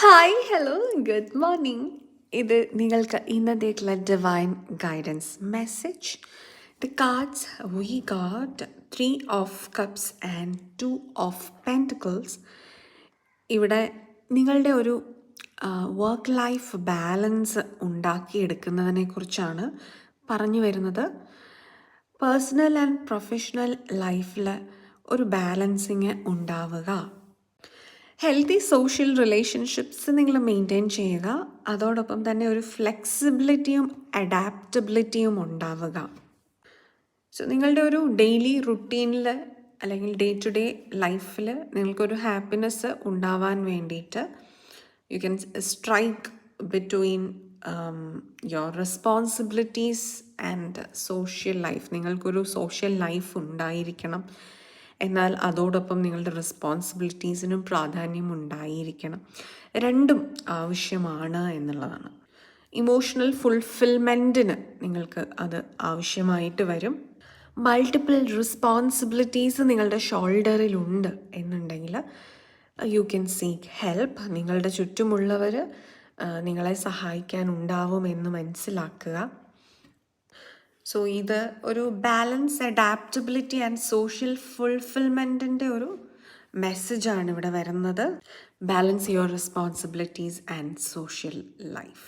Hi hello good morning. ഇത് നിങ്ങൾക്ക് ഇന്നത്തേക്കുള്ള divine guidance message. The cards we got 3 of cups and 2 of pentacles. ഇവിടെ നിങ്ങളുടെ ഒരു വർക്ക് ലൈഫ് ബാലൻസ് ഉണ്ടാക്കിയെടുക്കുന്നതിനെ കുറിച്ചാണ് പറഞ്ഞു വരുന്നത്. പേഴ്സണൽ ആൻഡ് പ്രൊഫഷണൽ ലൈഫിൽ ഒരു ബാലൻസിങ് ഉണ്ടാവുക, ഹെൽത്തി സോഷ്യൽ റിലേഷൻഷിപ്സ് നിങ്ങൾ മെയിൻറ്റെയിൻ ചെയ്യുക, അതോടൊപ്പം തന്നെ ഒരു ഫ്ലെക്സിബിലിറ്റിയും അഡാപ്റ്റബിലിറ്റിയും ഉണ്ടാവുക. സോ നിങ്ങളുടെ ഒരു ഡെയിലി റുട്ടീനിൽ അല്ലെങ്കിൽ ഡേ ടു ഡേ ലൈഫിൽ നിങ്ങൾക്കൊരു ഹാപ്പിനെസ് ഉണ്ടാവാൻ വേണ്ടിയിട്ട് you can strike between your responsibilities and social life. നിങ്ങൾക്കൊരു സോഷ്യൽ ലൈഫ് ഉണ്ടായിരിക്കണം, എന്നാൽ അതോടൊപ്പം നിങ്ങളുടെ റെസ്പോൺസിബിലിറ്റീസിനും പ്രാധാന്യം ഉണ്ടായിരിക്കണം. രണ്ടും ആവശ്യമാണ് എന്നുള്ളതാണ്. ഇമോഷണൽ ഫുൾഫിൽമെൻറ്റിന് നിങ്ങൾക്ക് അത് ആവശ്യമായിട്ട് വരും. മൾട്ടിപ്പിൾ റെസ്പോൺസിബിലിറ്റീസ് നിങ്ങളുടെ ഷോൾഡറിലുണ്ട് എന്നുണ്ടെങ്കിൽ യു ക്യാൻ സീക്ക് ഹെൽപ്പ്. നിങ്ങളുടെ ചുറ്റുമുള്ളവർ നിങ്ങളെ സഹായിക്കാനുണ്ടാവുമെന്ന് മനസ്സിലാക്കുക. സോ ഇത് ഒരു ബാലൻസ്, അഡാപ്റ്റബിലിറ്റി ആൻഡ് സോഷ്യൽ ഫുൾഫിൽമെൻറ്റിൻ്റെ ഒരു മെസ്സേജാണ് ഇവിടെ വരുന്നത്. Balance your responsibilities and social life.